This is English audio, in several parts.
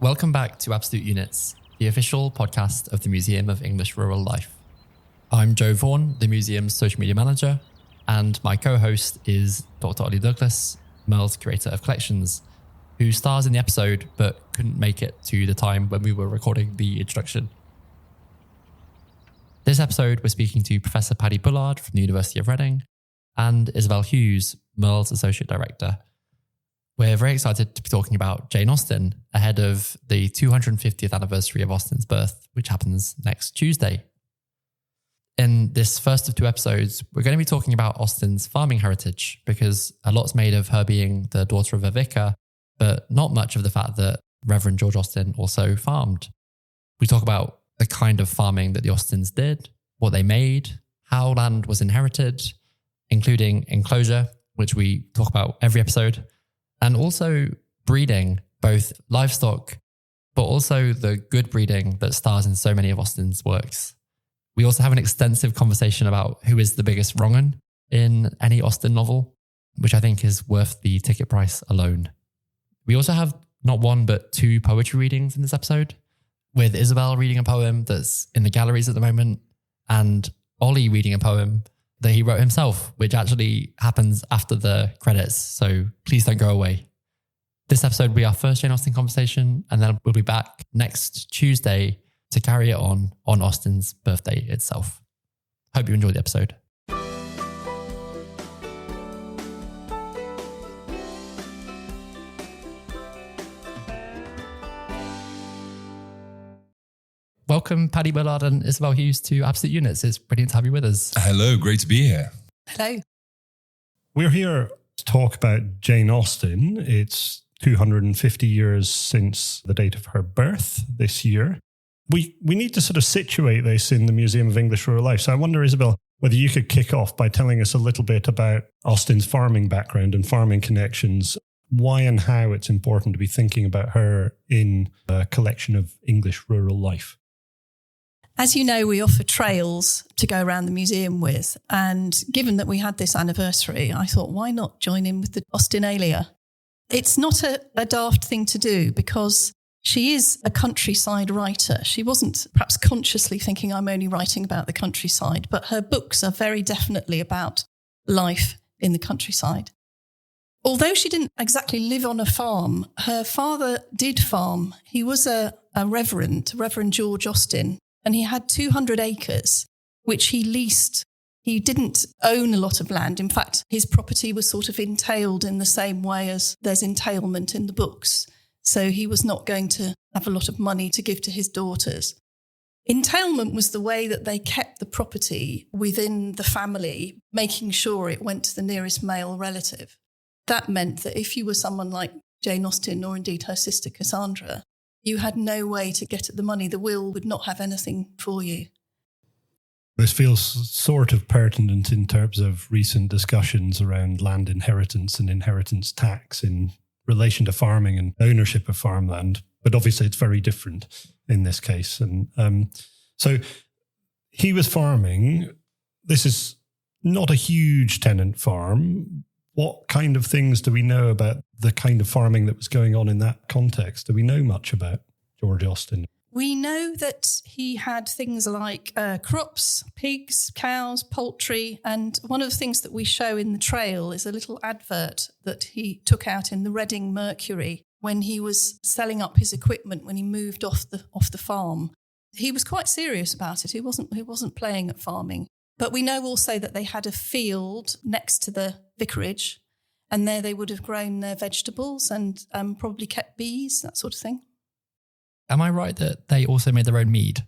Welcome back to Absolute Units, the official podcast of the Museum of English Rural Life. I'm Joe Vaughan, the museum's social media manager, and my co-host is Dr. Ollie Douglas, MERL's Curator of Collections, who stars in the episode but couldn't make it to the time when we were recording the introduction. This episode, we're speaking to Professor Paddy Bullard from the University of Reading and Isabel Hughes, MERL's Associate Director. We're very excited to be talking about Jane Austen ahead of the 250th anniversary of Austen's birth, which happens next Tuesday. In this first of two episodes, we're going to be talking about Austen's farming heritage because a lot's made of her being the daughter of a vicar, but not much of the fact that Reverend George Austen also farmed. We talk about the kind of farming that the Austens did, what they made, how land was inherited, including enclosure, which we talk about every episode, and also breeding, both livestock, but also the good breeding that stars in so many of Austen's works. We also have an extensive conversation about who is the biggest wrong-un in any Austen novel, which I think is worth the ticket price alone. We also have not one, but two poetry readings in this episode, with Isabel reading a poem that's in the galleries at the moment, and Ollie reading a poem that he wrote himself, which actually happens after the credits, so please don't go away. This episode will be our first Jane Austen conversation, and then we'll be back next Tuesday to carry it on Austen's birthday itself. Hope you enjoy the episode. Welcome, Paddy Bullard and Isabel Hughes, to Absolute Units. It's brilliant to have you with us. Hello, great to be here. Hello. We're here to talk about Jane Austen. It's 250 years since the date of her birth this year. We need to sort of situate this in the Museum of English Rural Life. So I wonder, Isabel, whether you could kick off by telling us a little bit about Austen's farming background and farming connections, why and how it's important to be thinking about her in a collection of English rural life. As you know, we offer trails to go around the museum with. And given that we had this anniversary, I thought, why not join in with the Austenalia? It's not a daft thing to do because she is a countryside writer. She wasn't perhaps consciously thinking I'm only writing about the countryside, but her books are very definitely about life in the countryside. Although she didn't exactly live on a farm, her father did farm. He was a Reverend George Austen, and he had 200 acres, which he leased. He didn't own a lot of land. In fact, his property was sort of entailed in the same way as there's entailment in the books. So he was not going to have a lot of money to give to his daughters. Entailment was the way that they kept the property within the family, making sure it went to the nearest male relative. That meant that if you were someone like Jane Austen or indeed her sister Cassandra, you had no way to get at the money. The will would not have anything for you. This feels sort of pertinent in terms of recent discussions around land inheritance and inheritance tax in relation to farming and ownership of farmland. But obviously it's very different in this case. And so he was farming. This is not a huge tenant farm. What kind of things do we know about the kind of farming that was going on in that context? Do we know much about George Austen? We know that he had things like crops, pigs, cows, poultry. And one of the things that we show in the trail is a little advert that he took out in the Reading Mercury when he was selling up his equipment when he moved off the farm. He was quite serious about it. He wasn't playing at farming. But we know also that they had a field next to the vicarage, and there they would have grown their vegetables and probably kept bees, that sort of thing. Am I right that they also made their own mead?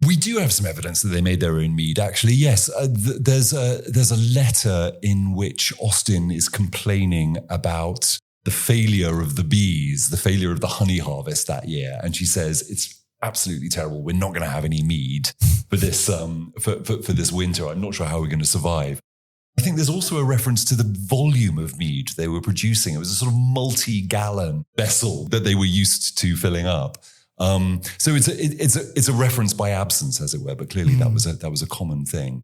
We do have some evidence that they made their own mead, actually. Yes, there's a letter in which Austen is complaining about the failure of the bees, the failure of the honey harvest that year. And she says, it's absolutely terrible. We're not going to have any mead for this for this winter. I'm not sure how we're going to survive. I think there's also a reference to the volume of mead they were producing. It was a sort of multi-gallon vessel that they were used to filling up. So it's a reference by absence, as it were. But clearly that was a common thing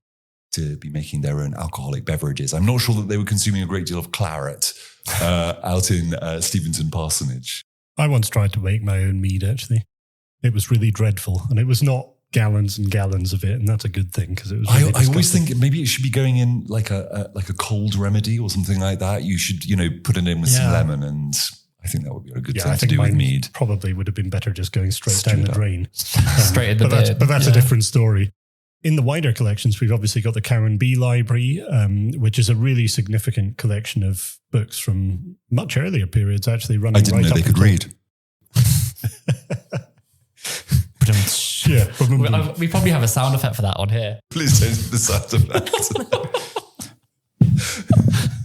to be making their own alcoholic beverages. I'm not sure that they were consuming a great deal of claret out in Steventon Parsonage. I once tried to make my own mead, actually. It was really dreadful, and it was not gallons and gallons of it, and that's a good thing because it was really I always think maybe it should be going in like a cold remedy or something like that. You should, put it in with some lemon, and I think that would be a good thing to do with mead. Probably would have been better just going straight down the drain. Straight in the beard. But that's a different story. In the wider collections, we've obviously got the Cowan B Library, which is a really significant collection of books from much earlier periods, actually running right up. I didn't know they could read. Yeah, we probably have a sound effect for that on here. Please don't do the sound effect.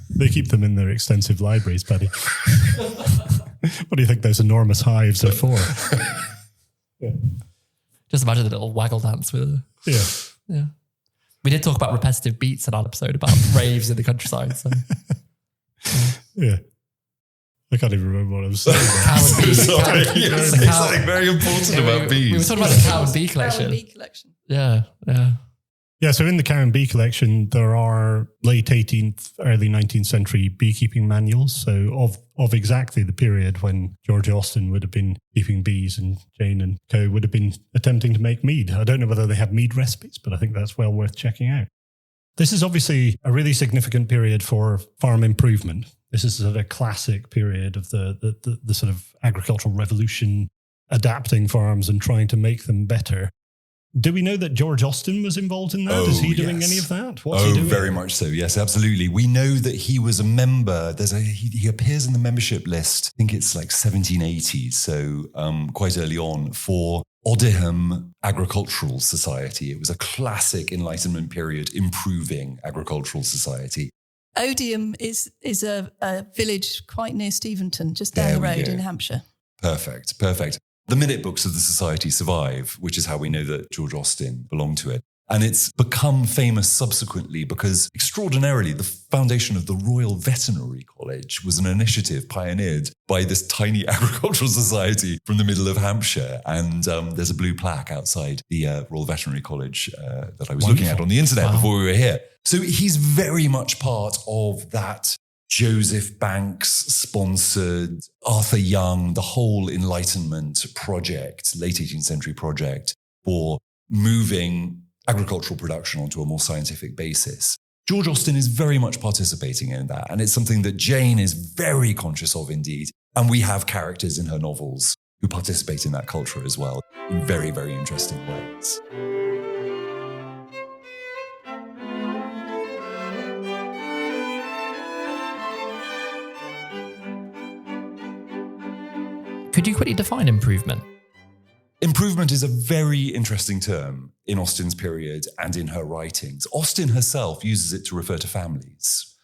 They keep them in their extensive libraries, Paddy. What do you think those enormous hives are for? Yeah. Just imagine a little waggle dance with it. Yeah. We did talk about repetitive beats in our episode about raves in the countryside. So. Yeah. I can't even remember what I was saying. Sorry. Yes, there's something very important about bees. We were talking about the Cowan B collection. Cowan B collection. Yeah. Yeah, so in the Cowan B collection, there are late 18th, early 19th century beekeeping manuals. So of exactly the period when George Austen would have been keeping bees and Jane and co. would have been attempting to make mead. I don't know whether they have mead recipes, but I think that's well worth checking out. This is obviously a really significant period for farm improvement. This is a classic period of the sort of agricultural revolution, adapting farms and trying to make them better. Do we know that George Austen was involved in that? Is he doing any of that? What's he doing? Very much so. Yes, absolutely. We know that he was a member. He appears in the membership list. I think it's like 1780, so quite early on, for Odiham Agricultural Society. It was a classic Enlightenment period improving agricultural society. Odiham is a village quite near Steventon, just down the road in Hampshire. Perfect. The minute books of the society survive, which is how we know that George Austen belonged to it. And it's become famous subsequently because extraordinarily, the foundation of the Royal Veterinary College was an initiative pioneered by this tiny agricultural society from the middle of Hampshire. And there's a blue plaque outside the Royal Veterinary College that I was looking at on the internet before we were here. So he's very much part of that Joseph Banks sponsored, Arthur Young, the whole Enlightenment project, late 18th century project for moving agricultural production onto a more scientific basis. George Austen is very much participating in that. And it's something that Jane is very conscious of indeed. And we have characters in her novels who participate in that culture as well in very, very interesting ways. Could you quickly define improvement? Improvement is a very interesting term in Austen's period and in her writings. Austen herself uses it to refer to families.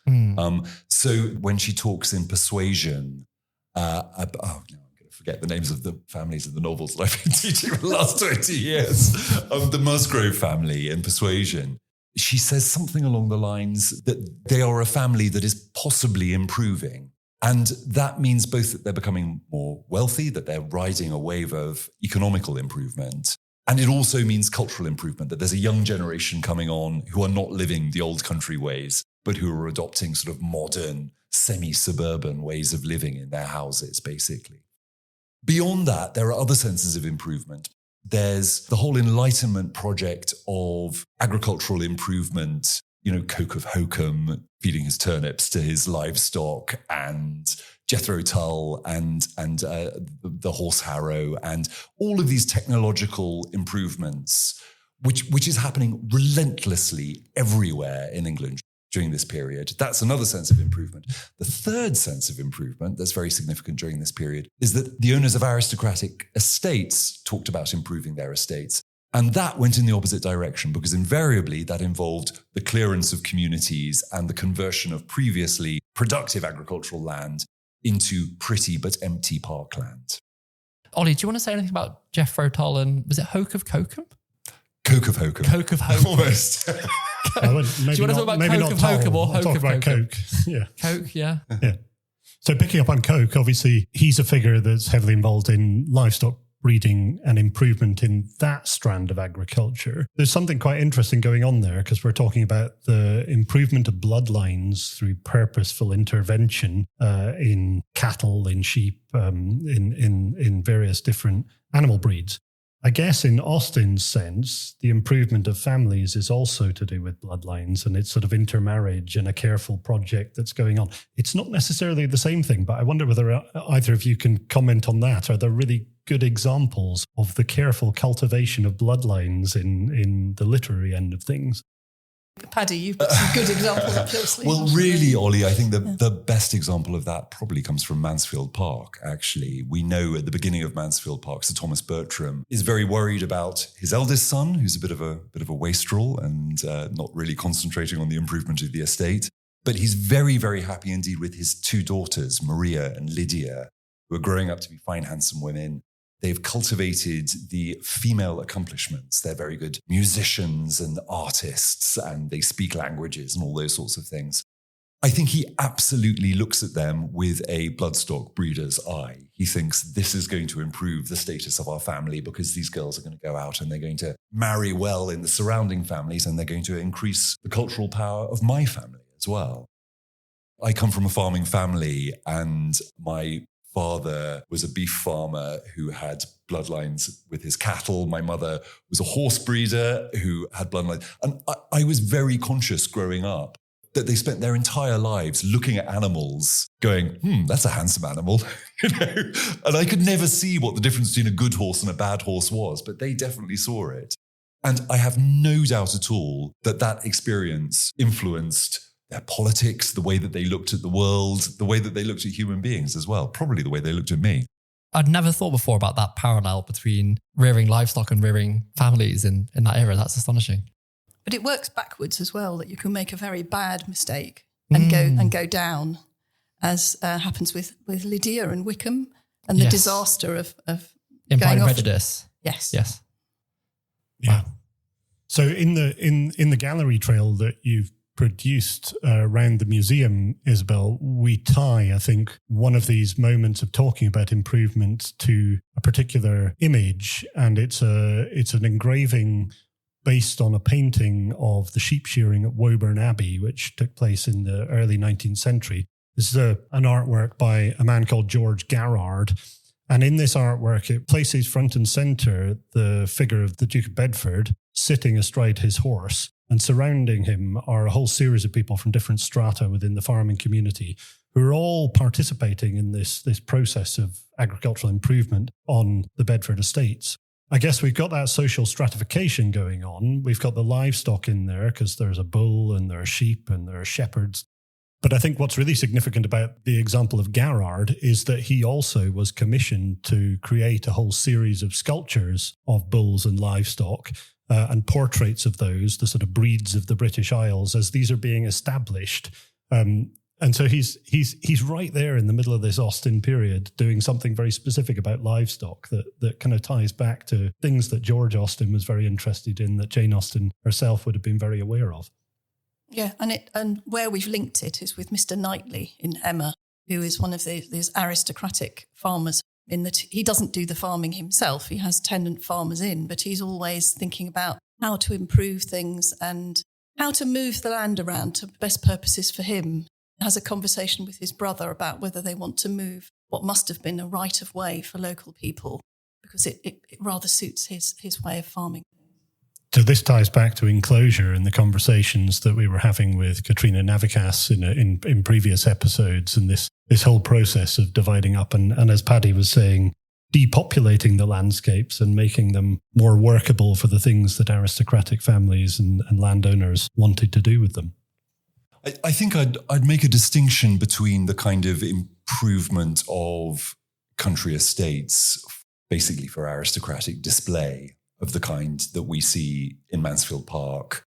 So when she talks in Persuasion, I'm going to forget the names of the families of the novels that I've been teaching for the last 20 years, the Musgrove family in Persuasion. She says something along the lines that they are a family that is possibly improving. And that means both that they're becoming more wealthy, that they're riding a wave of economical improvement. And it also means cultural improvement, that there's a young generation coming on who are not living the old country ways, but who are adopting sort of modern, semi-suburban ways of living in their houses, basically. Beyond that, there are other senses of improvement. There's the whole Enlightenment project of agricultural improvement, Coke of Hokum feeding his turnips to his livestock, and Jethro Tull and the horse harrow, and all of these technological improvements, which is happening relentlessly everywhere in England during this period. That's another sense of improvement. The third sense of improvement that's very significant during this period is that the owners of aristocratic estates talked about improving their estates. And that went in the opposite direction because invariably that involved the clearance of communities and the conversion of previously productive agricultural land into pretty but empty parkland. Ollie, do you want to say anything about Jethro Tull and was it Hoke of Cokum? Coke of Hokum. Coke of Hokum. Almost. Do you want to talk about Coke of Hokum or Hoke of Cokum? Coke. Yeah. Coke, yeah. Yeah. So picking up on Coke, obviously he's a figure that's heavily involved in livestock breeding and improvement in that strand of agriculture. There's something quite interesting going on there because we're talking about the improvement of bloodlines through purposeful intervention in cattle, in sheep, in various different animal breeds. I guess in Austen's sense, the improvement of families is also to do with bloodlines, and it's sort of intermarriage and a careful project that's going on. It's not necessarily the same thing, but I wonder whether either of you can comment on that. Are there really good examples of the careful cultivation of bloodlines in the literary end of things? Paddy, you've got some good examples up your sleeve. Well, really, Ollie, I think the best example of that probably comes from Mansfield Park, actually. We know at the beginning of Mansfield Park, Sir Thomas Bertram is very worried about his eldest son, who's a bit of a wastrel and not really concentrating on the improvement of the estate. But he's very, very happy indeed with his two daughters, Maria and Lydia, who are growing up to be fine, handsome women. They've cultivated the female accomplishments. They're very good musicians and artists, and they speak languages and all those sorts of things. I think he absolutely looks at them with a bloodstock breeder's eye. He thinks this is going to improve the status of our family because these girls are going to go out and they're going to marry well in the surrounding families, and they're going to increase the cultural power of my family as well. I come from a farming family, and my father was a beef farmer who had bloodlines with his cattle. My mother was a horse breeder who had bloodlines. And I was very conscious growing up that they spent their entire lives looking at animals going, that's a handsome animal. And I could never see what the difference between a good horse and a bad horse was, but they definitely saw it. And I have no doubt at all that experience influenced their politics, the way that they looked at the world, the way that they looked at human beings as well, probably the way they looked at me. I'd never thought before about that parallel between rearing livestock and rearing families in that era. That's astonishing. But it works backwards as well, that you can make a very bad mistake and go down, as happens with Lydia and Wickham, and the disaster of Implied going prejudice. Yes. Yeah. Wow. So in the gallery trail that you've produced around the museum, Isabel, we tie, I think, one of these moments of talking about improvement to a particular image, and it's an engraving based on a painting of the sheep shearing at Woburn Abbey, which took place in the early 19th century. This is an artwork by a man called George Garrard. And in this artwork, it places front and centre the figure of the Duke of Bedford sitting astride his horse. And surrounding him are a whole series of people from different strata within the farming community who are all participating in this process of agricultural improvement on the Bedford estates. I guess we've got that social stratification going on. We've got the livestock in there because there's a bull and there are sheep and there are shepherds. But I think what's really significant about the example of Garrard is that he also was commissioned to create a whole series of sculptures of bulls and livestock and portraits of those, the sort of breeds of the British Isles, as these are being established. And so he's right there in the middle of this Austen period doing something very specific about livestock that kind of ties back to things that George Austen was very interested in, that Jane Austen herself would have been very aware of. Yeah, and where we've linked it is with Mr. Knightley in Emma, who is one of these aristocratic farmers, in that he doesn't do the farming himself. He has tenant farmers in, but he's always thinking about how to improve things and how to move the land around to best purposes for him. He has a conversation with his brother about whether they want to move what must have been a right of way for local people, because it rather suits his way of farming. So this ties back to enclosure and the conversations that we were having with Katrina Navikas in previous episodes, and this whole process of dividing up and as Paddy was saying, depopulating the landscapes and making them more workable for the things that aristocratic families and landowners wanted to do with them. I think I'd make a distinction between the kind of improvement of country estates, basically for aristocratic display, of the kind that we see in Mansfield Park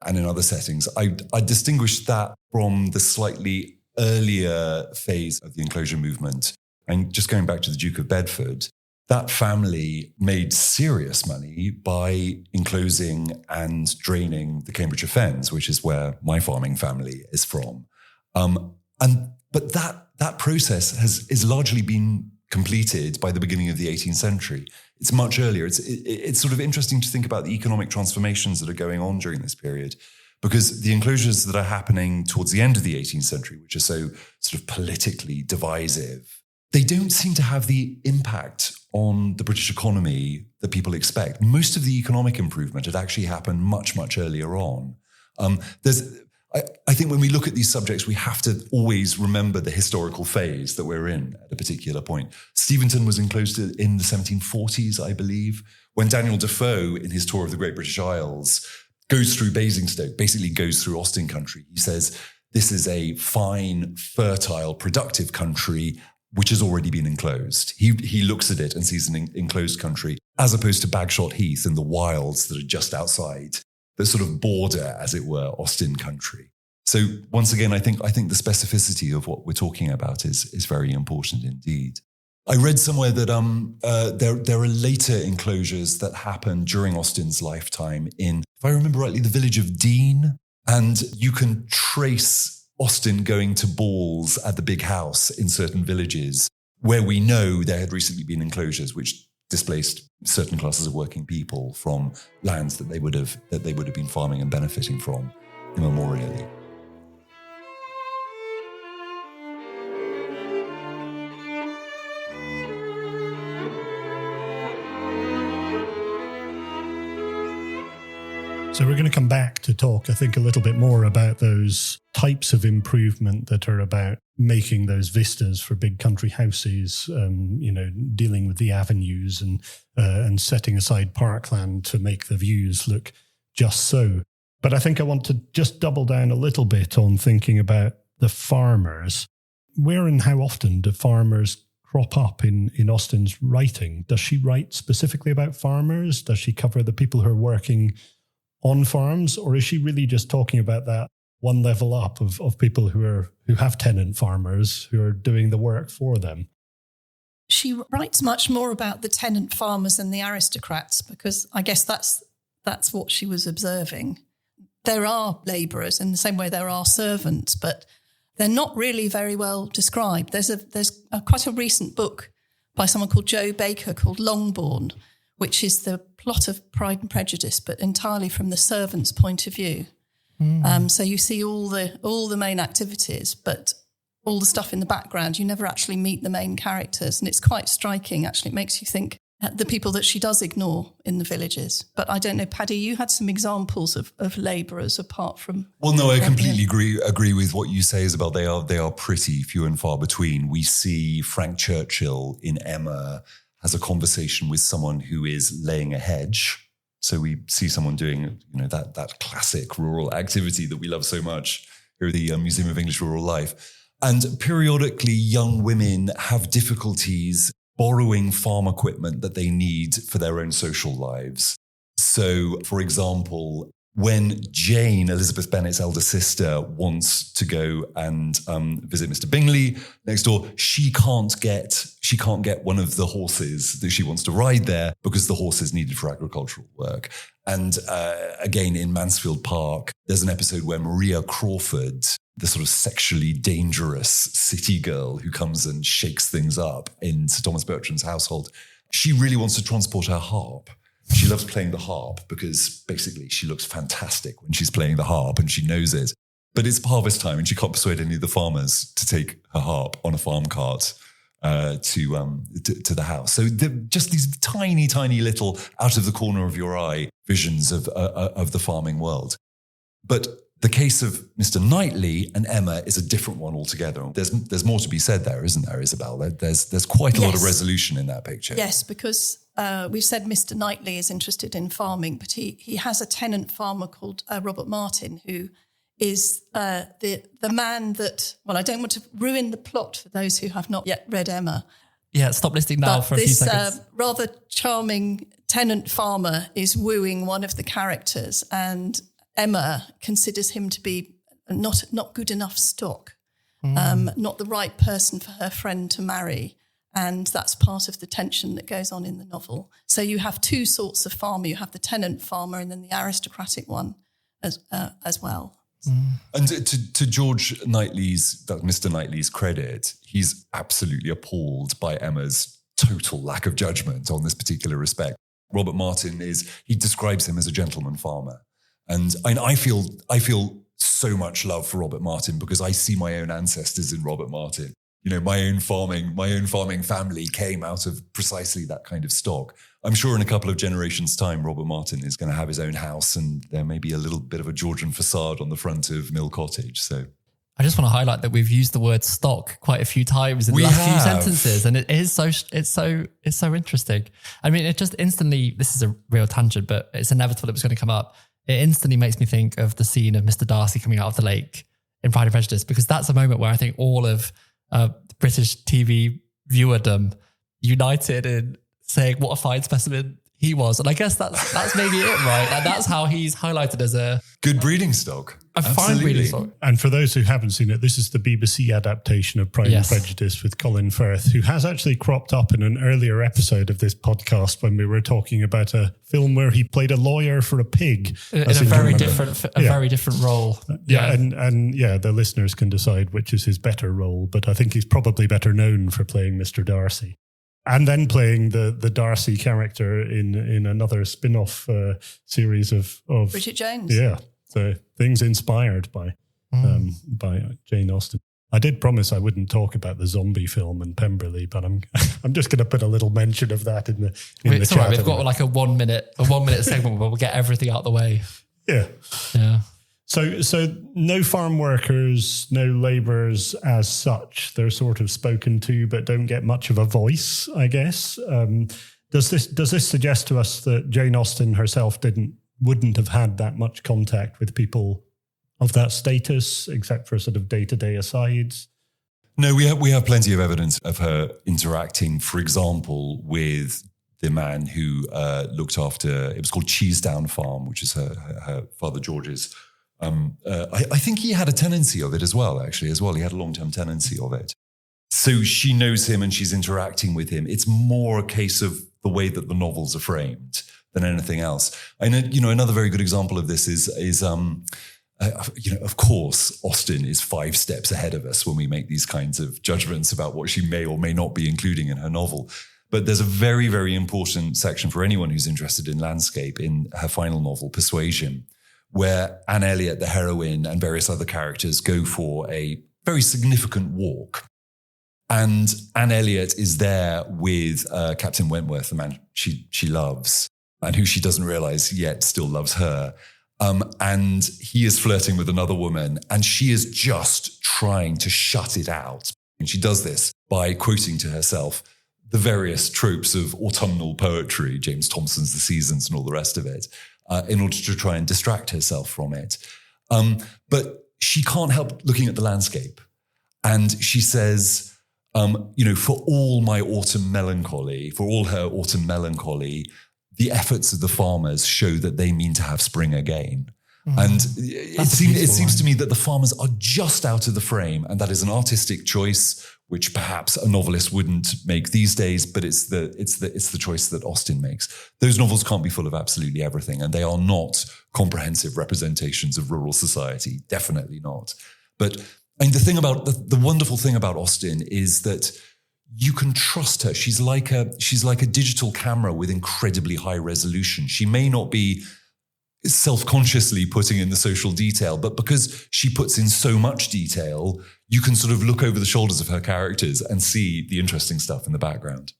and in other settings. I distinguish that from the slightly earlier phase of the enclosure movement. And just going back to the Duke of Bedford, that family made serious money by enclosing and draining the Cambridgeshire Fens, which is where my farming family is from. But that process is largely been completed by the beginning of the 18th century. It's much earlier. It's sort of interesting to think about the economic transformations that are going on during this period, because the enclosures that are happening towards the end of the 18th century, which are so sort of politically divisive, they don't seem to have the impact on the British economy that people expect. Most of the economic improvement had actually happened much, much earlier on. I think when we look at these subjects, we have to always remember the historical phase that we're in at a particular point. Steventon was enclosed in the 1740s, I believe, when Daniel Defoe, in his tour of the Great British Isles, goes through Basingstoke, basically goes through Austen country. He says, this is a fine, fertile, productive country which has already been enclosed. He looks at it and sees an enclosed country, as opposed to Bagshot Heath and the wilds that are just outside, the sort of border, as it were, Austen country. So once again, I think the specificity of what we're talking about is very important indeed. I read somewhere that there are later enclosures that happened during Austen's lifetime in, if I remember rightly, the village of Dean, and you can trace Austen going to balls at the big house in certain villages where we know there had recently been enclosures which displaced certain classes of working people from lands that they would have been farming and benefiting from immemorially. So we're going to come back to talk, I think, a little bit more about those types of improvement that are about making those vistas for big country houses, dealing with the avenues and setting aside parkland to make the views look just so. But I think I want to just double down a little bit on thinking about the farmers. Where and how often do farmers crop up in Austen's writing? Does she write specifically about farmers? Does she cover the people who are working on farms, or is she really just talking about that one level up of people who have tenant farmers who are doing the work for them? She writes much more about the tenant farmers and the aristocrats, because I guess that's what she was observing. There are labourers in the same way there are servants, but they're not really very well described. There's quite a recent book by someone called Joe Baker called Longbourn, which is the plot of Pride and Prejudice, but entirely from the servant's point of view. So you see all the main activities, but all the stuff in the background, you never actually meet the main characters. And it's quite striking, actually. It makes you think the people that she does ignore in the villages. But I don't know, Paddy, you had some examples of labourers apart from... Well, no, I completely agree with what you say, Isabel. They are pretty few and far between. We see Frank Churchill in Emma has a conversation with someone who is laying a hedge. So we see someone doing, that classic rural activity that we love so much here at the Museum of English Rural Life. And periodically, young women have difficulties borrowing farm equipment that they need for their own social lives. So, for example, when Jane, Elizabeth Bennet's elder sister, wants to go and visit Mr. Bingley next door, she can't get one of the horses that she wants to ride there because the horse is needed for agricultural work. And again, in Mansfield Park, there's an episode where Maria Crawford, the sort of sexually dangerous city girl who comes and shakes things up in Sir Thomas Bertram's household, she really wants to transport her harp. She loves playing the harp because basically she looks fantastic when she's playing the harp and she knows it. But it's harvest time and she can't persuade any of the farmers to take her harp on a farm cart to the house. So just these tiny, tiny little out of the corner of your eye visions of the farming world. But the case of Mr. Knightley and Emma is a different one altogether. There's more to be said there, isn't there, Isabel? There's quite a lot of resolution in that picture. Yes, because we've said Mr. Knightley is interested in farming, but he has a tenant farmer called Robert Martin, who is the man that, well, I don't want to ruin the plot for those who have not yet read Emma. Yeah, stop listening now for a few seconds. This rather charming tenant farmer is wooing one of the characters, and Emma considers him to be not good enough stock, not the right person for her friend to marry. And that's part of the tension that goes on in the novel. So you have two sorts of farmer. You have the tenant farmer and then the aristocratic one as well. And to George Knightley's, Mr. Knightley's credit, he's absolutely appalled by Emma's total lack of judgment on this particular respect. Robert Martin he describes him as a gentleman farmer. And I feel so much love for Robert Martin because I see my own ancestors in Robert Martin. You know, my own farming family came out of precisely that kind of stock. I'm sure in a couple of generations' time, Robert Martin is going to have his own house and there may be a little bit of a Georgian facade on the front of Mill Cottage. So I just want to highlight that we've used the word stock quite a few times in the last few sentences, and it's so interesting. I mean, it just instantly, this is a real tangent, but it's inevitable it was going to come up. It instantly makes me think of the scene of Mr. Darcy coming out of the lake in Pride and Prejudice, because that's a moment where I think all of British TV viewerdom united in saying what a fine specimen he was. And I guess that's maybe it, right? Like, that's how he's highlighted as a good breeding stock. A fine breeding stock. And for those who haven't seen it, this is the BBC adaptation of Pride and Prejudice with Colin Firth, who has actually cropped up in an earlier episode of this podcast when we were talking about a film where he played a lawyer for a pig. In a very different role. And the listeners can decide which is his better role, but I think he's probably better known for playing Mr. Darcy. And then playing the Darcy character in another spin-off series of Bridget Jones. Yeah, so things inspired by Jane Austen. I did promise I wouldn't talk about the zombie film in Pemberley, but I'm just going to put a little mention of that in the it's chat. All right, we've got like a 1 minute segment where we'll get everything out of the way. Yeah. So no farm workers, no labourers as such. They're sort of spoken to, but don't get much of a voice, I guess. Does this suggest to us that Jane Austen herself wouldn't have had that much contact with people of that status, except for sort of day-to-day asides? No, we have plenty of evidence of her interacting, for example, with the man who looked after, it was called Cheesedown Farm, which is her father George's. I think he had a tenancy of it as well. He had a long-term tenancy of it. So she knows him and she's interacting with him. It's more a case of the way that the novels are framed than anything else. And, another very good example of this is of course, Austen is 5 steps ahead of us when we make these kinds of judgments about what she may or may not be including in her novel. But there's a very, very important section for anyone who's interested in landscape in her final novel, Persuasion, where Anne Elliot, the heroine, and various other characters go for a very significant walk. And Anne Elliot is there with Captain Wentworth, the man she loves, and who she doesn't realize yet still loves her. And he is flirting with another woman, and she is just trying to shut it out. And she does this by quoting to herself the various tropes of autumnal poetry, James Thomson's The Seasons and all the rest of it, in order to try and distract herself from it. But she can't help looking at the landscape. And she says, for all her autumn melancholy, the efforts of the farmers show that they mean to have spring again. And it seems to me that the farmers are just out of the frame, and that is an artistic choice, which perhaps a novelist wouldn't make these days, but it's the choice that Austen makes. Those novels can't be full of absolutely everything, and they are not comprehensive representations of rural society, definitely not. But the wonderful thing about Austen is that you can trust her. She's like a digital camera with incredibly high resolution. She may not be self-consciously putting in the social detail, but because she puts in so much detail, you can sort of look over the shoulders of her characters and see the interesting stuff in the background.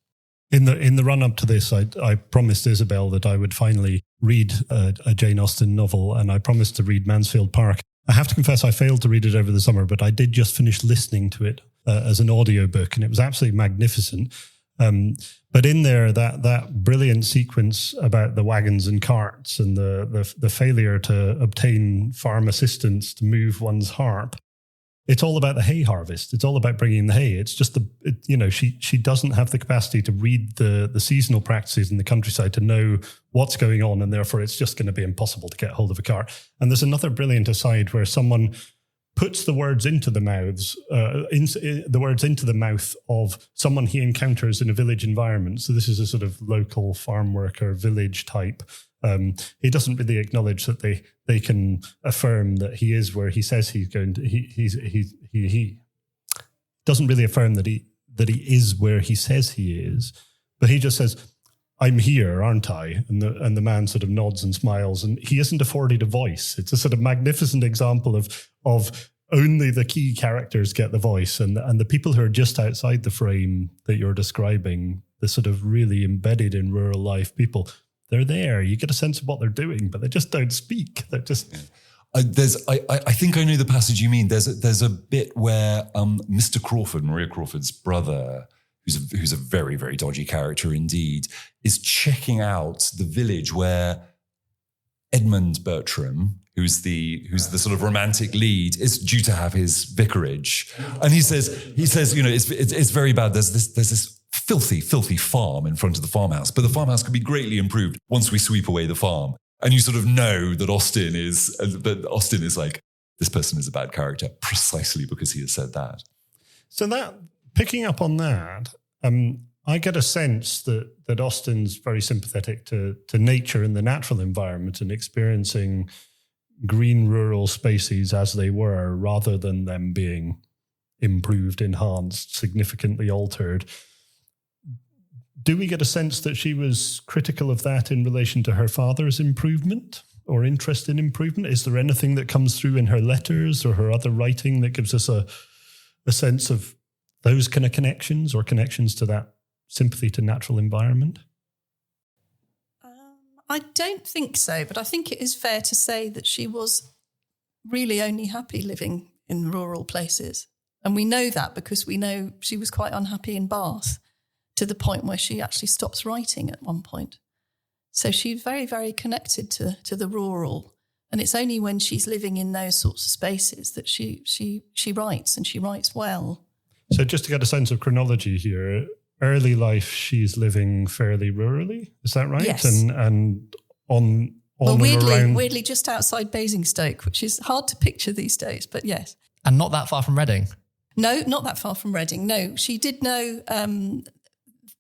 In the run-up to this, I promised Isabel that I would finally read a Jane Austen novel, and I promised to read Mansfield Park. I have to confess I failed to read it over the summer, but I did just finish listening to it as an audiobook, and it was absolutely magnificent. But in there, that brilliant sequence about the wagons and carts and the failure to obtain farm assistance to move one's harp, it's all about the hay harvest. It's all about bringing the hay. It's just she doesn't have the capacity to read the seasonal practices in the countryside to know what's going on, and therefore it's just going to be impossible to get hold of a cart. And there's another brilliant aside where someone puts the words into the mouth of someone he encounters in a village environment. So this is a sort of local farm worker, village type. He doesn't really acknowledge that they can affirm that he is where he says he's going to. He doesn't really affirm that he is where he says he is, but he just says, "I'm here, aren't I?" And the man sort of nods and smiles, and he isn't afforded a voice. It's a sort of magnificent example of only the key characters get the voice, and the people who are just outside the frame that you're describing, the sort of really embedded in rural life people, they're there. You get a sense of what they're doing, but they just don't speak. They're just... I think I know the passage you mean. There's a bit where Mr. Crawford, Maria Crawford's brother, who's a very, very dodgy character indeed, is checking out the village where Edmund Bertram, who's the sort of romantic lead, is due to have his vicarage. And he says, it's very bad. There's this filthy farm in front of the farmhouse, but the farmhouse could be greatly improved once we sweep away the farm. And you sort of know that Austen is like, this person is a bad character precisely because he has said that. So that, picking up on that, I get a sense that Austen's very sympathetic to nature and the natural environment and experiencing green rural spaces as they were, rather than them being improved, enhanced, significantly altered. Do we get a sense that she was critical of that in relation to her father's improvement or interest in improvement? Is there anything that comes through in her letters or her other writing that gives us a sense of those kind of connections or connections to that sympathy to natural environment? I don't think so, but I think it is fair to say that she was really only happy living in rural places. And we know that because we know she was quite unhappy in Bath, to the point where she actually stops writing at one point. So she's very, very connected to the rural. And it's only when she's living in those sorts of spaces that she writes, and she writes well. So just to get a sense of chronology here, early life, she's living fairly rurally. Is that right? Yes. And weirdly just outside Basingstoke, which is hard to picture these days, but yes. And not that far from Reading? No, not that far from Reading. No, she did know...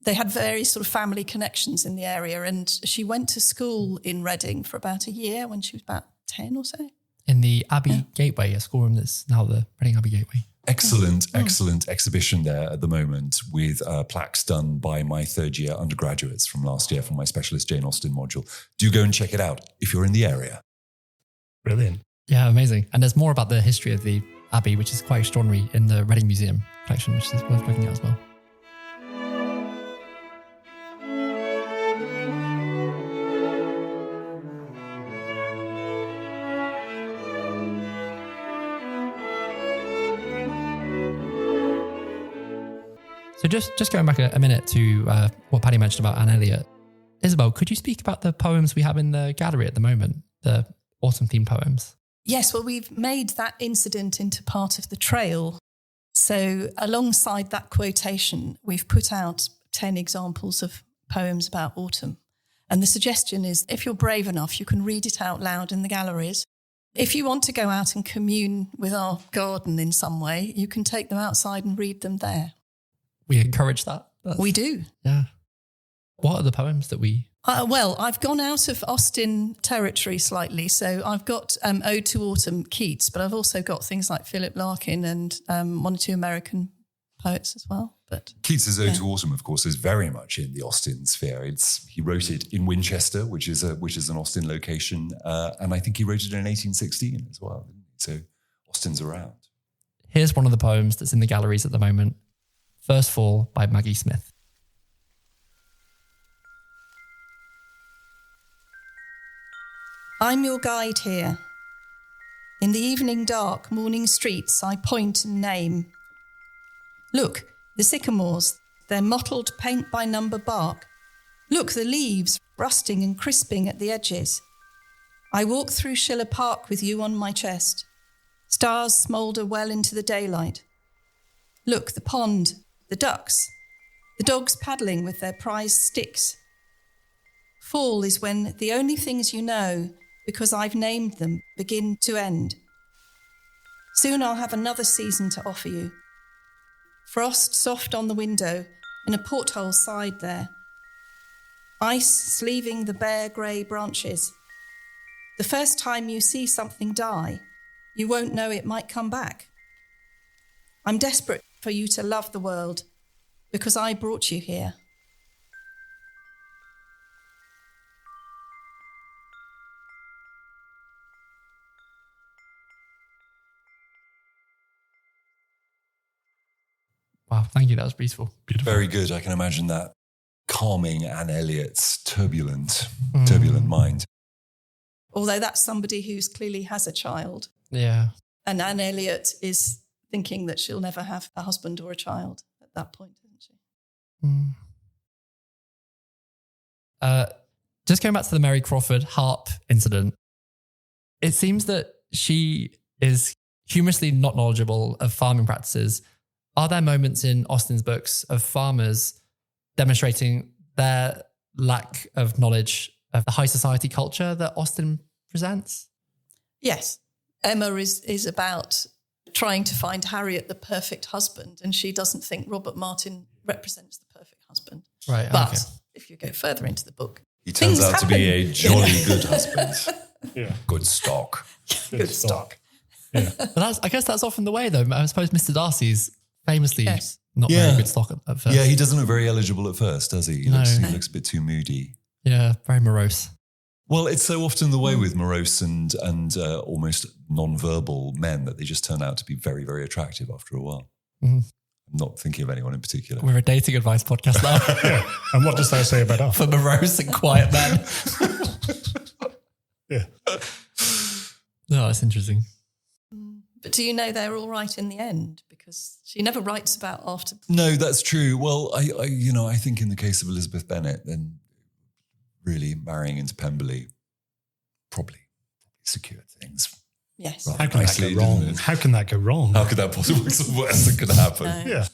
they had various sort of family connections in the area, and she went to school in Reading for about a year when she was about 10 or so. In the Abbey Gateway, a schoolroom that's now the Reading Abbey Gateway. Excellent exhibition there at the moment with plaques done by my third year undergraduates from last year from my specialist Jane Austen module. Do go and check it out if you're in the area. Brilliant. Yeah, amazing. And there's more about the history of the Abbey, which is quite extraordinary, in the Reading Museum collection, which is worth looking at as well. So just going back a minute to what Paddy mentioned about Anne Elliot. Isabel, could you speak about the poems we have in the gallery at the moment, the autumn-themed poems? Yes, well, we've made that incident into part of the trail. So alongside that quotation, we've put out 10 examples of poems about autumn. And the suggestion is, if you're brave enough, you can read it out loud in the galleries. If you want to go out and commune with our garden in some way, you can take them outside and read them there. We encourage that. We do. Yeah. What are the poems that we... Well, I've gone out of Austen territory slightly. So I've got Ode to Autumn, Keats, but I've also got things like Philip Larkin and one or two American poets as well. But Keats's Ode to Autumn, of course, is very much in the Austen sphere. He wrote it in Winchester, which is an Austen location, and I think he wrote it in 1816 as well. So Austen's around. Here's one of the poems that's in the galleries at the moment. First Fall by Maggie Smith. I'm your guide here. In the evening dark, morning streets, I point and name. Look, the sycamores, their mottled paint-by-number bark. Look, the leaves, rusting and crisping at the edges. I walk through Schiller Park with you on my chest. Stars smoulder well into the daylight. Look, the pond, the ducks, the dogs paddling with their prized sticks. Fall is when the only things you know, because I've named them, begin to end. Soon I'll have another season to offer you. Frost soft on the window, in a porthole side there. Ice sleeving the bare grey branches. The first time you see something die, you won't know it might come back. I'm desperate for you to love the world, because I brought you here. Wow, thank you. That was beautiful. Beautiful. Very good. I can imagine that calming Anne Elliot's turbulent mind. Although that's somebody who's clearly has a child. Yeah. And Anne Elliot is thinking that she'll never have a husband or a child at that point, isn't she? Just going back to the Mary Crawford harp incident, it seems that she is humorously not knowledgeable of farming practices. Are there moments in Austen's books of farmers demonstrating their lack of knowledge of the high society culture that Austen presents? Yes. Emma is about trying to find Harriet the perfect husband, and she doesn't think Robert Martin represents the perfect husband. Right. But okay. if you go further into the book, He turns out to be a jolly good husband. Yeah. Good stock. good stock. Yeah. But I guess that's often the way, though. I suppose Mr. Darcy's famously Yes. not very good stock at first. Yeah, he doesn't look very eligible at first, does he? He No. looks a bit too moody. Yeah, very morose. Well, it's so often the way with morose and almost non-verbal men that they just turn out to be very, very attractive after a while. Mhm. I'm not thinking of anyone in particular. We're a dating advice podcast now Yeah. And what does that say about us? for morose and quiet men. Yeah. No, that's interesting. But do you know they're all right in the end? Because she never writes about after. No, that's true. Well, I think in the case of Elizabeth Bennet, then really marrying into Pemberley probably secured things. Yes. Rather How can that nicely, go wrong? didn't it? How can that go wrong? How could that possibly be the worst that could happen? No. Yeah.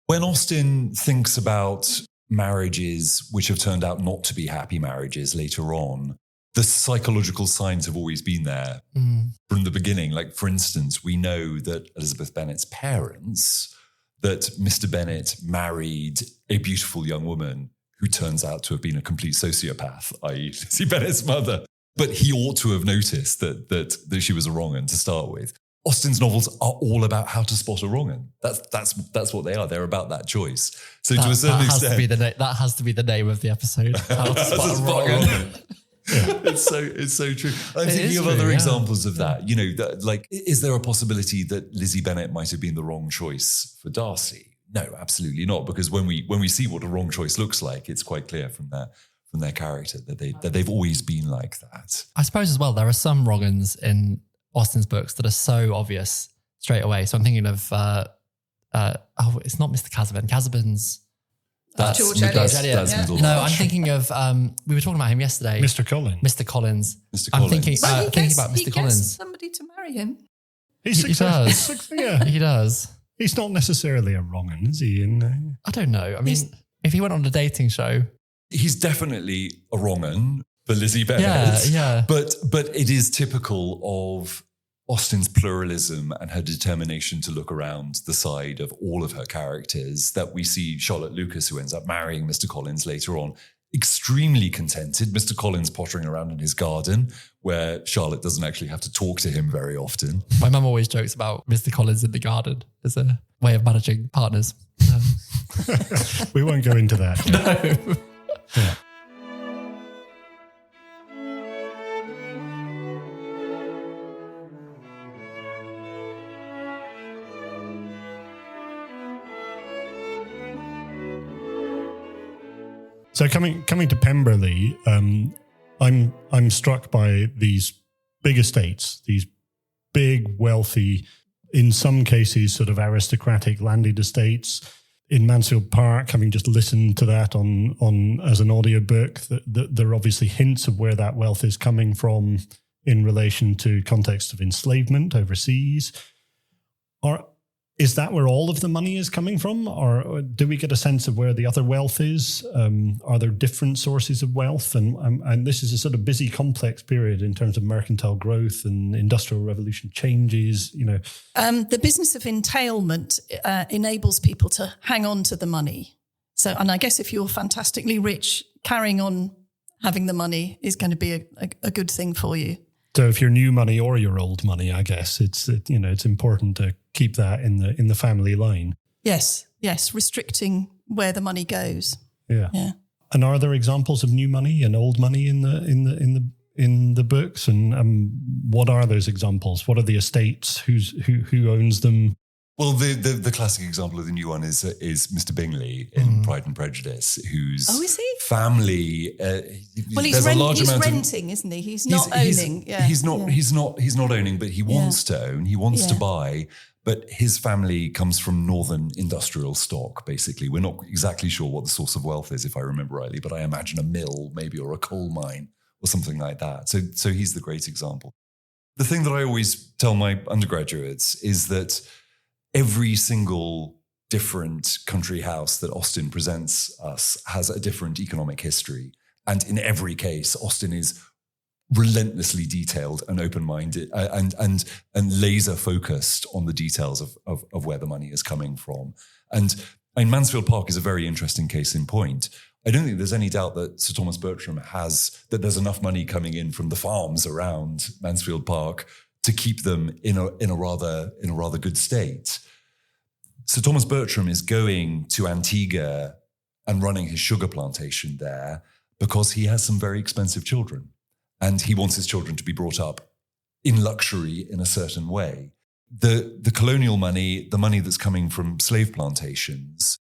When Austen thinks about marriages which have turned out not to be happy marriages later on, the psychological signs have always been there from the beginning. Like, for instance, we know that Elizabeth Bennet's parents, that Mr. Bennet married a beautiful young woman who turns out to have been a complete sociopath, i.e. Lizzie Bennet's mother. But he ought to have noticed that she was a wrong-un to start with. Austen's novels are all about how to spot a wrong-un. That's what they are. They're about that choice. So to a certain extent, that has to be the name of the episode. How to That's spot a a wrong-un. wrong-un. It's so true. I'm It thinking is of true, other yeah. examples of that. You know, that, like, is there a possibility that Lizzie Bennet might have been the wrong choice for Darcy? No, absolutely not. Because when we see what a wrong choice looks like, it's quite clear from their character that they've always been like that. I suppose as well, there are some wrong-uns in Austen's books that are so obvious straight away. So I'm thinking of, it's not Mr. Casaubon. Casaubon's... George Eliot. That's Yeah. Middle No, I'm March. thinking of, we were talking about him yesterday. Mr. Collins. Mr. Collins. Mr. I'm Collins. thinking, Well, thinking about he Mr. Collins. gets somebody to marry him. He's He successful. does. Yeah. He does. He's not necessarily a wrong-un, is he? I don't know. I mean, if he went on a dating show, He's definitely a wrong-un for Lizzie Bennet. yeah. But it is typical of Austen's pluralism and her determination to look around the side of all of her characters that we see Charlotte Lucas, who ends up marrying Mr. Collins later on, extremely contented. Mr. Collins pottering around in his garden where Charlotte doesn't actually have to talk to him very often. My mum always jokes about Mr. Collins in the garden as a way of managing partners. We won't go into that. No. Yeah. So coming to Pemberley, I'm struck by these big estates, these big, wealthy, in some cases sort of aristocratic landed estates. In Mansfield Park, having just listened to that on as an audiobook, there are obviously hints of where that wealth is coming from in relation to context of enslavement overseas. Is that where all of the money is coming from? Or do we get a sense of where the other wealth is? Are there different sources of wealth? And this is a sort of busy, complex period in terms of mercantile growth and industrial revolution changes, The business of entailment enables people to hang on to the money. So, and I guess if you're fantastically rich, carrying on having the money is going to be a good thing for you. So if you're new money or your old money, I guess it's important to keep that in the family line. Yes, restricting where the money goes. Yeah. And are there examples of new money and old money in the books? And what are those examples? What are the estates? Who owns them? Well, the classic example of the new one is Mr. Bingley in Pride and Prejudice, whose is he? family. He's renting, isn't he? He's not owning. He's not owning, but he wants to own. He wants to buy. But his family comes from northern industrial stock, basically. We're not exactly sure what the source of wealth is, if I remember rightly, but I imagine a mill, maybe, or a coal mine, or something like that. So he's the great example. The thing that I always tell my undergraduates is that every single different country house that Austen presents us has a different economic history. And in every case, Austen is relentlessly detailed and open-minded and laser focused on the details of where the money is coming from. And Mansfield Park is a very interesting case in point. I don't think there's any doubt that Sir Thomas Bertram that there's enough money coming in from the farms around Mansfield Park to keep them in a rather good state. Sir Thomas Bertram is going to Antigua and running his sugar plantation there because he has some very expensive children. And he wants his children to be brought up in luxury in a certain way. The colonial money, the money that's coming from slave plantations,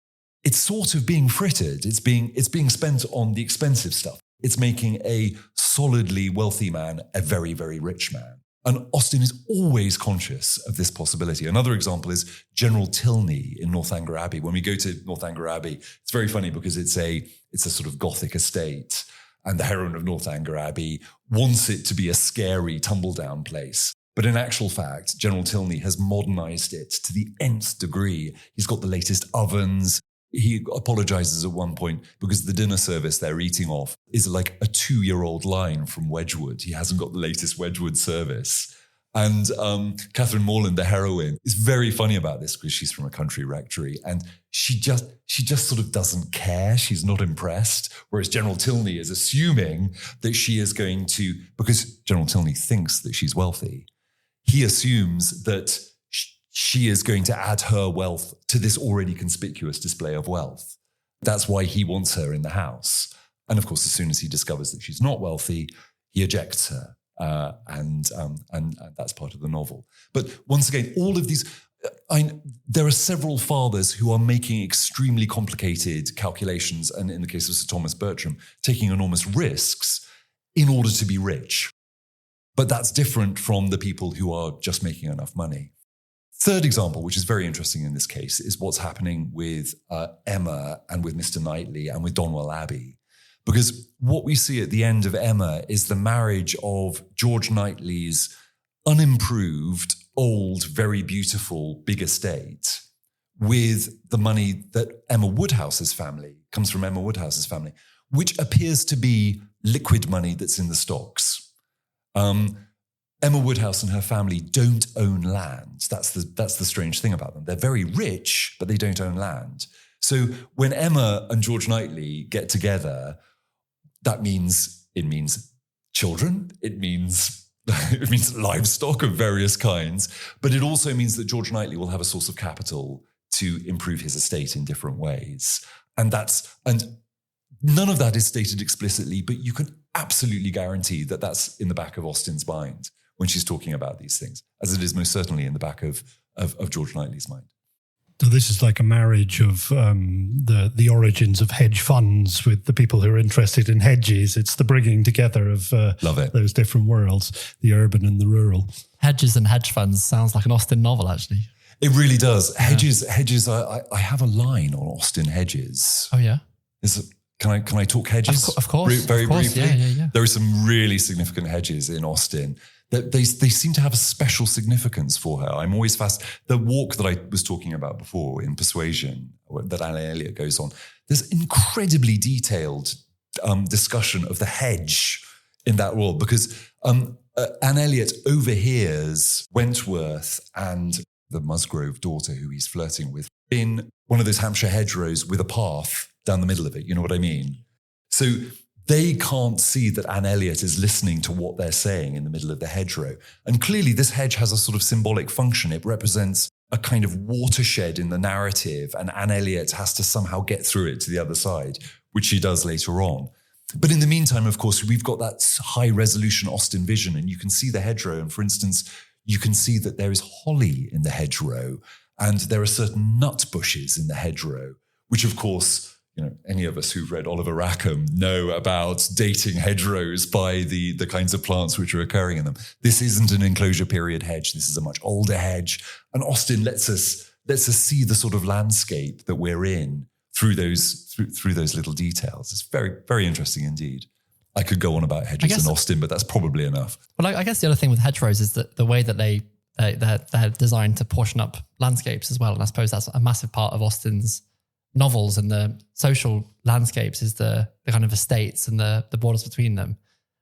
it's sort of being frittered. It's being spent on the expensive stuff. It's making a solidly wealthy man a very, very rich man. And Austen is always conscious of this possibility. Another example is General Tilney in Northanger Abbey. When we go to Northanger Abbey, it's very funny because it's a sort of Gothic estate. And the heroine of Northanger Abbey wants it to be a scary, tumble-down place. But in actual fact, General Tilney has modernized it to the nth degree. He's got the latest ovens. He apologizes at one point because the dinner service they're eating off is like a 2-year-old line from Wedgwood. He hasn't got the latest Wedgwood service. And Catherine Morland, the heroine, is very funny about this because she's from a country rectory and she just sort of doesn't care. She's not impressed. Whereas General Tilney is assuming that she is going to, because General Tilney thinks that she's wealthy, he assumes that she is going to add her wealth to this already conspicuous display of wealth. That's why he wants her in the house. And of course, as soon as he discovers that she's not wealthy, he ejects her. And that's part of the novel. But once again, all of these, there are several fathers who are making extremely complicated calculations, and in the case of Sir Thomas Bertram, taking enormous risks in order to be rich. But that's different from the people who are just making enough money. Third example, which is very interesting in this case, is what's happening with Emma and with Mr. Knightley and with Donwell Abbey. Because what we see at the end of Emma is the marriage of George Knightley's unimproved, old, very beautiful, big estate with the money that Emma Woodhouse's family, comes from Emma Woodhouse's family, which appears to be liquid money that's in the stocks. Emma Woodhouse and her family don't own land. That's the strange thing about them. They're very rich, but they don't own land. So when Emma and George Knightley get together, it means children, it means livestock of various kinds, but it also means that George Knightley will have a source of capital to improve his estate in different ways. And none of that is stated explicitly, but you can absolutely guarantee that that's in the back of Austen's mind when she's talking about these things, as it is most certainly in the back of George Knightley's mind. So this is like a marriage of the origins of hedge funds with the people who are interested in hedges. It's the bringing together of those different worlds, the urban and the rural. Hedges and hedge funds sounds like an Austen novel, actually. It really does. Yeah. Hedges. I have a line on Austen hedges. Oh yeah. Can I talk hedges? Of course. Very of course, briefly. Yeah. There are some really significant hedges in Austen. They seem to have a special significance for her. I'm always the walk that I was talking about before in Persuasion that Anne Elliot goes on, there's incredibly detailed discussion of the hedge in that world, because Anne Elliot overhears Wentworth and the Musgrove daughter who he's flirting with in one of those Hampshire hedgerows with a path down the middle of it. You know what I mean? So they can't see that Anne Elliot is listening to what they're saying in the middle of the hedgerow. And clearly this hedge has a sort of symbolic function. It represents a kind of watershed in the narrative, and Anne Elliot has to somehow get through it to the other side, which she does later on. But in the meantime, of course, we've got that high resolution Austen vision, and you can see the hedgerow. And for instance, you can see that there is holly in the hedgerow, and there are certain nut bushes in the hedgerow, which of course, you know, any of us who've read Oliver Rackham know about dating hedgerows by the kinds of plants which are occurring in them. This isn't an enclosure period hedge. This is a much older hedge. And Austen lets us see the sort of landscape that we're in through those little details. It's very, very interesting indeed. I could go on about hedges in Austen, but that's probably enough. Well, I guess the other thing with hedgerows is that the way that they're designed to portion up landscapes as well. And I suppose that's a massive part of Austen's novels, and the social landscapes is the kind of estates and the borders between them.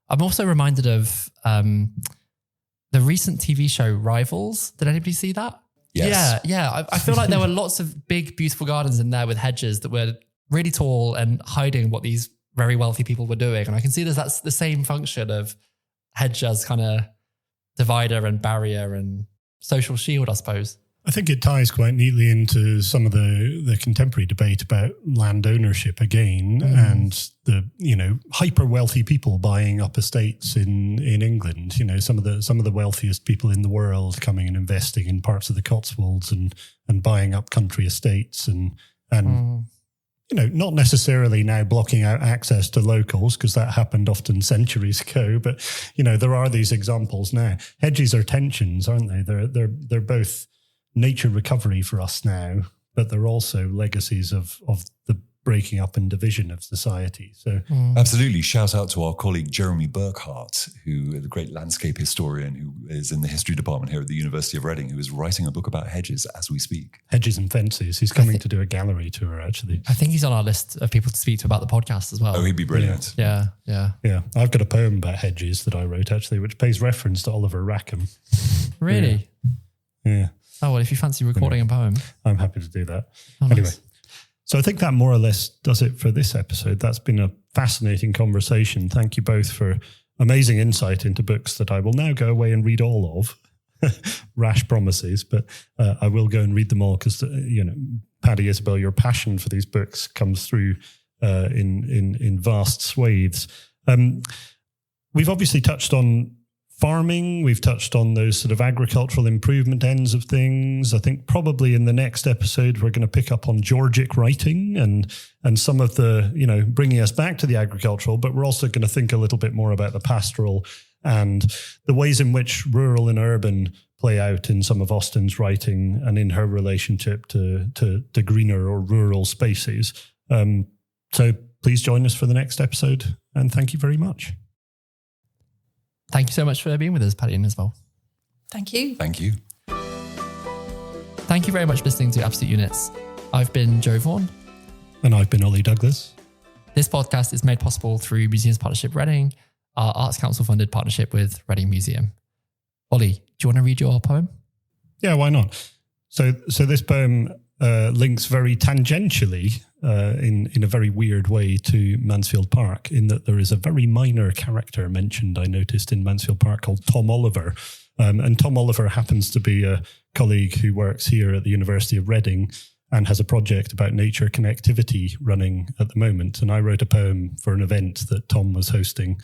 I'm also reminded of the recent TV show Rivals. Did anybody see that? Yes. Yeah. I feel like there were lots of big, beautiful gardens in there with hedges that were really tall and hiding what these very wealthy people were doing. And I can see that's the same function of hedge as kind of divider and barrier and social shield, I suppose. I think it ties quite neatly into some of the contemporary debate about land ownership again, and the, you know, hyper wealthy people buying up estates in England. You know, some of the wealthiest people in the world coming and investing in parts of the Cotswolds and buying up country estates and you know, not necessarily now blocking out access to locals, because that happened often centuries ago. But you know, there are these examples now. Hedges are tensions, aren't they? They're both nature recovery for us now, but they're also legacies of the breaking up and division of society. So absolutely. Shout out to our colleague Jeremy Burkhardt, who is a great landscape historian who is in the history department here at the University of Reading, who is writing a book about hedges as we speak. Hedges and fences. He's coming to do a gallery tour, actually. I think he's on our list of people to speak to about the podcast as well. Oh, he'd be brilliant. Yeah. I've got a poem about hedges that I wrote, actually, which pays reference to Oliver Rackham. Really? Yeah. Oh, well, if you fancy recording a poem. I'm happy to do that. Oh, anyway. nice. So I think that more or less does it for this episode. That's been a fascinating conversation. Thank you both for amazing insight into books that I will now go away and read all of. Rash promises, but I will go and read them all because, you know, Paddy, Isabel, your passion for these books comes through in vast swathes. We've obviously touched on farming. We've touched on those sort of agricultural improvement ends of things. I think probably in the next episode, we're going to pick up on Georgic writing and some of the, you know, bringing us back to the agricultural, but we're also going to think a little bit more about the pastoral and the ways in which rural and urban play out in some of Austen's writing and in her relationship to greener or rural spaces. So please join us for the next episode, and thank you very much. Thank you so much for being with us, Paddy and Isabel. Thank you. Thank you. Thank you very much for listening to Absolute Units. I've been Joe Vaughan. And I've been Ollie Douglas. This podcast is made possible through Museums Partnership Reading, our Arts Council funded partnership with Reading Museum. Ollie, do you want to read your poem? Yeah, why not? So this poem links very tangentially in a very weird way to Mansfield Park, in that there is a very minor character mentioned, I noticed, in Mansfield Park called Tom Oliver. And Tom Oliver happens to be a colleague who works here at the University of Reading and has a project about nature connectivity running at the moment. And I wrote a poem for an event that Tom was hosting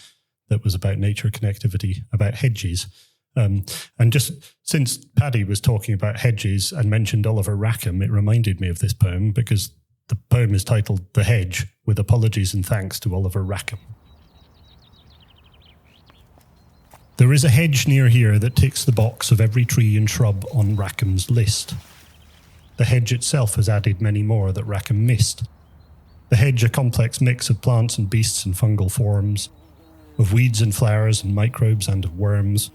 that was about nature connectivity, about hedges. And just since Paddy was talking about hedges and mentioned Oliver Rackham, it reminded me of this poem because the poem is titled The Hedge, with apologies and thanks to Oliver Rackham. There is a hedge near here that ticks the box of every tree and shrub on Rackham's list. The hedge itself has added many more that Rackham missed. The hedge, a complex mix of plants and beasts and fungal forms, of weeds and flowers and microbes and of worms,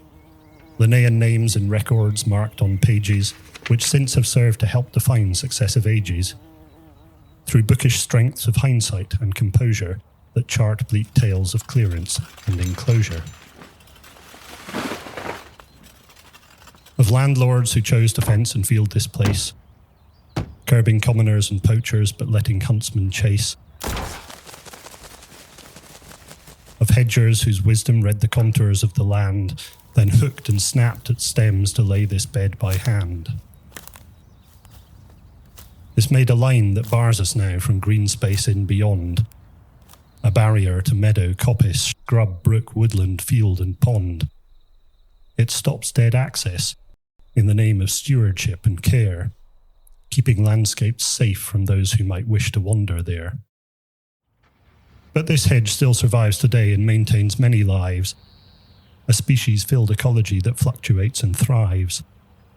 Linnaean names and records marked on pages, which since have served to help define successive ages. Through bookish strengths of hindsight and composure that chart bleak tales of clearance and enclosure. Of landlords who chose to fence and field this place, curbing commoners and poachers but letting huntsmen chase. Of hedgers whose wisdom read the contours of the land, then hooked and snapped at stems to lay this bed by hand. This made a line that bars us now from green space in beyond, a barrier to meadow, coppice, scrub, brook, woodland, field and pond. It stops dead access in the name of stewardship and care, keeping landscapes safe from those who might wish to wander there. But this hedge still survives today and maintains many lives, a species-filled ecology that fluctuates and thrives.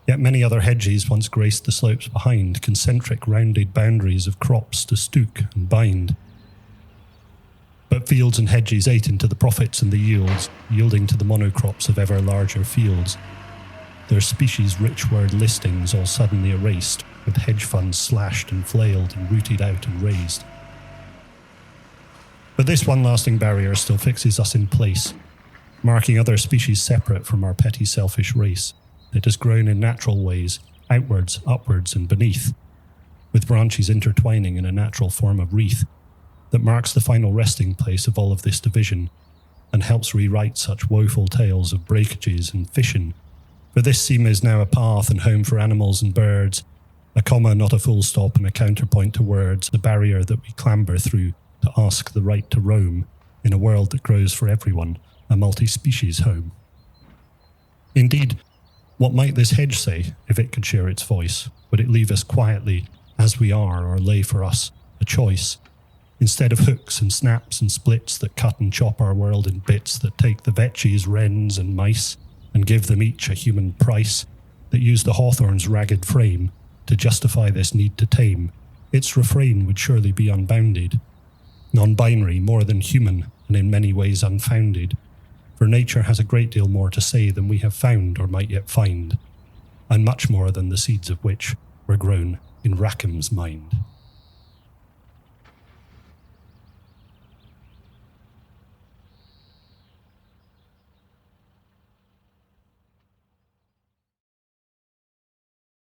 Yet many other hedges once graced the slopes behind, concentric rounded boundaries of crops to stook and bind. But fields and hedges ate into the profits and the yields, yielding to the monocrops of ever larger fields. Their species-rich word listings all suddenly erased, with hedge funds slashed and flailed and rooted out and raised. But this one lasting barrier still fixes us in place, marking other species separate from our petty selfish race. It has grown in natural ways, outwards, upwards and beneath, with branches intertwining in a natural form of wreath that marks the final resting place of all of this division and helps rewrite such woeful tales of breakages and fission. For this seam is now a path and home for animals and birds, a comma, not a full stop, and a counterpoint to words, a barrier that we clamber through to ask the right to roam in a world that grows for everyone, a multi-species home. Indeed, what might this hedge say if it could share its voice? Would it leave us quietly as we are, or lay for us a choice? Instead of hooks and snaps and splits that cut and chop our world in bits, that take the vetches, wrens and mice and give them each a human price, that use the hawthorn's ragged frame to justify this need to tame, its refrain would surely be unbounded, non-binary, more than human, and in many ways unfounded. For nature has a great deal more to say than we have found or might yet find, and much more than the seeds of which were grown in Rackham's mind.